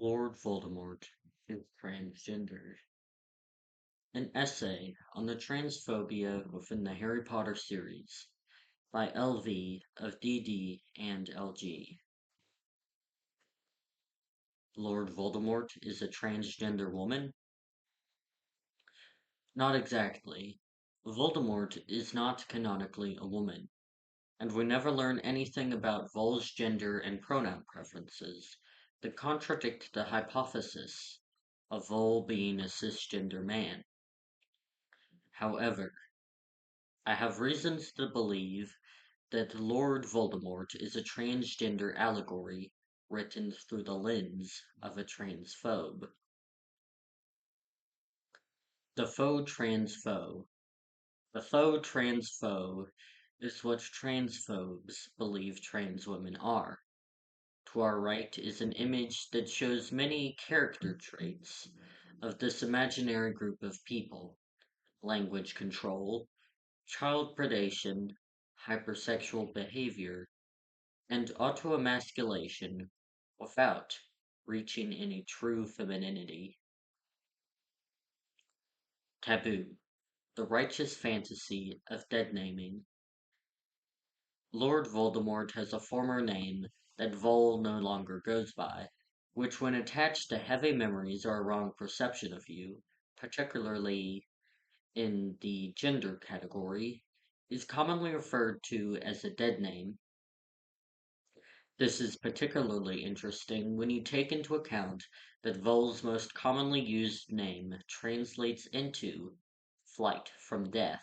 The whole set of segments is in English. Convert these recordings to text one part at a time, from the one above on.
Lord Voldemort is transgender. An essay on the transphobia within the Harry Potter series by LV of DD and LG. Lord Voldemort is a transgender woman? Not exactly. Voldemort is not canonically a woman, and we never learn anything about Vol's gender and pronoun preferences that contradict the hypothesis of Vol being a cisgender man. However, I have reasons to believe that Lord Voldemort is a transgender allegory written through the lens of a transphobe. The faux transphobe. The faux transphobe is what transphobes believe trans women are. To our right is an image that shows many character traits of this imaginary group of people: language control, child predation, hypersexual behavior, and autoemasculation without reaching any true femininity. Taboo, the righteous fantasy of dead naming. Lord Voldemort has a former name that Vol no longer goes by, which when attached to heavy memories or a wrong perception of you, particularly in the gender category, is commonly referred to as a dead name. This is particularly interesting when you take into account that Vol's most commonly used name translates into flight from death.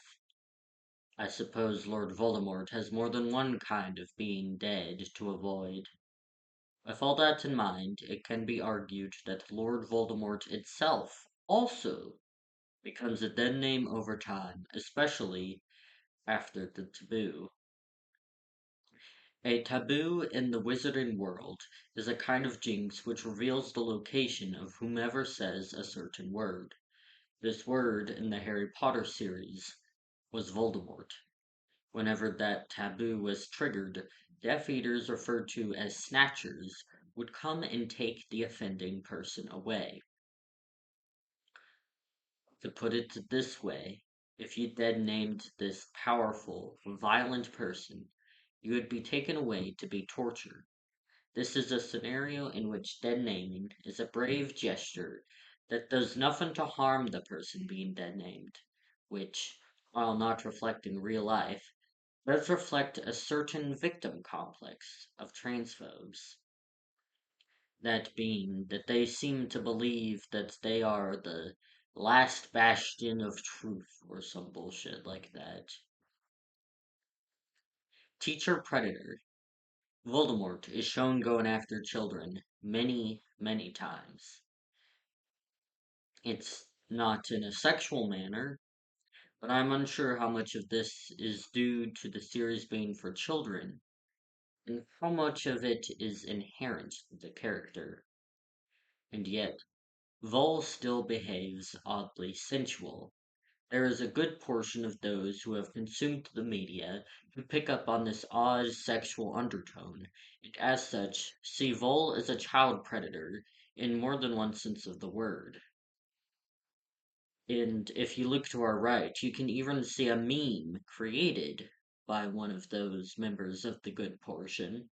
I suppose Lord Voldemort has more than one kind of being dead to avoid. With all that in mind, it can be argued that Lord Voldemort itself also becomes a dead name over time, especially after the taboo. A taboo in the wizarding world is a kind of jinx which reveals the location of whomever says a certain word. This word in the Harry Potter series was Voldemort. Whenever that taboo was triggered, Death Eaters, referred to as Snatchers, would come and take the offending person away. To put it this way, if you then named this powerful, violent person, you would be taken away to be tortured. This is a scenario in which dead naming is a brave gesture that does nothing to harm the person being dead named, which, while not reflecting real life, does reflect a certain victim complex of transphobes. That being that they seem to believe that they are the last bastion of truth or some bullshit like that. Teacher Predator. Voldemort is shown going after children many, many times. It's not in a sexual manner, but I'm unsure how much of this is due to the series being for children, and how much of it is inherent to the character. And yet, Vol still behaves oddly sensual. There is a good portion of those who have consumed the media who pick up on this odd sexual undertone, and as such, see Vol as a child predator in more than one sense of the word. And if you look to our right, you can even see a meme created by one of those members of the good portion,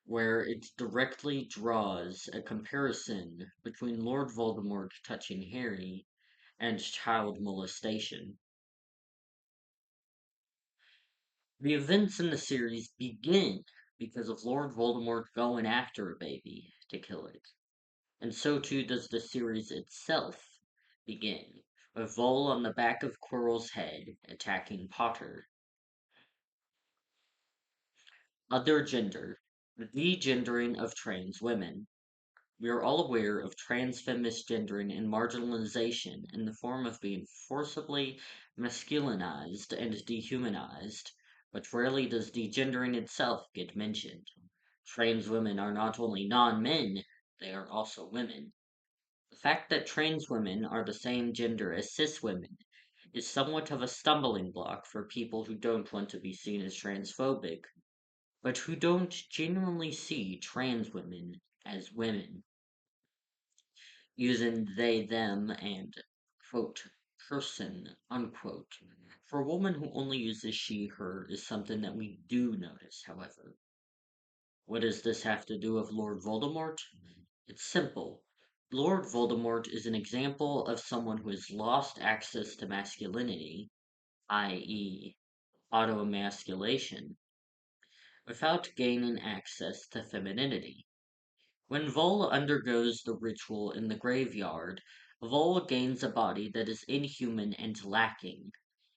where it directly draws a comparison between Lord Voldemort touching Harry and child molestation. The events in the series begin because of Lord Voldemort going after a baby to kill it, and so too does the series itself begin, with Vol on the back of Quirrell's head attacking Potter. Other gender, the degendering of trans women. We are all aware of transfem misgendering and marginalization in the form of being forcibly masculinized and dehumanized, but rarely does degendering itself get mentioned. Trans women are not only non-men, they are also women. The fact that trans women are the same gender as cis women is somewhat of a stumbling block for people who don't want to be seen as transphobic, but who don't genuinely see trans women as women. using they, them, and, quote, person, unquote. For a woman who only uses she, her is something that we do notice, however. What does this have to do with Lord Voldemort? It's simple. Lord Voldemort is an example of someone who has lost access to masculinity, i.e., autoemasculation, without gaining access to femininity. When Vol undergoes the ritual in the graveyard, Vol gains a body that is inhuman and lacking.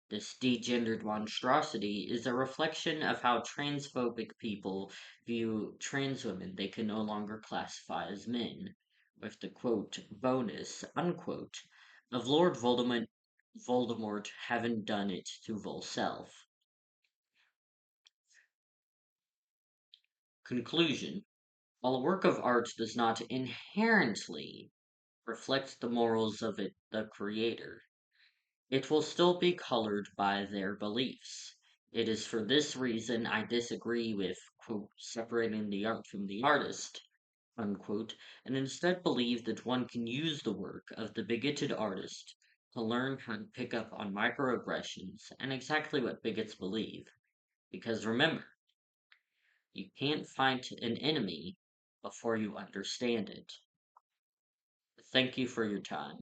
This degendered monstrosity is a reflection of how transphobic people view trans women they can no longer classify as men, with the quote bonus unquote of Lord Voldemort having done it to Vol's self. Conclusion. While a work of art does not inherently reflect the morals of the creator, it will still be colored by their beliefs. It is for this reason I disagree with, quote, separating the art from the artist, unquote, and instead believe that one can use the work of the bigoted artist to learn how to pick up on microaggressions and exactly what bigots believe. Because remember, you can't fight an enemy before you understand it. Thank you for your time.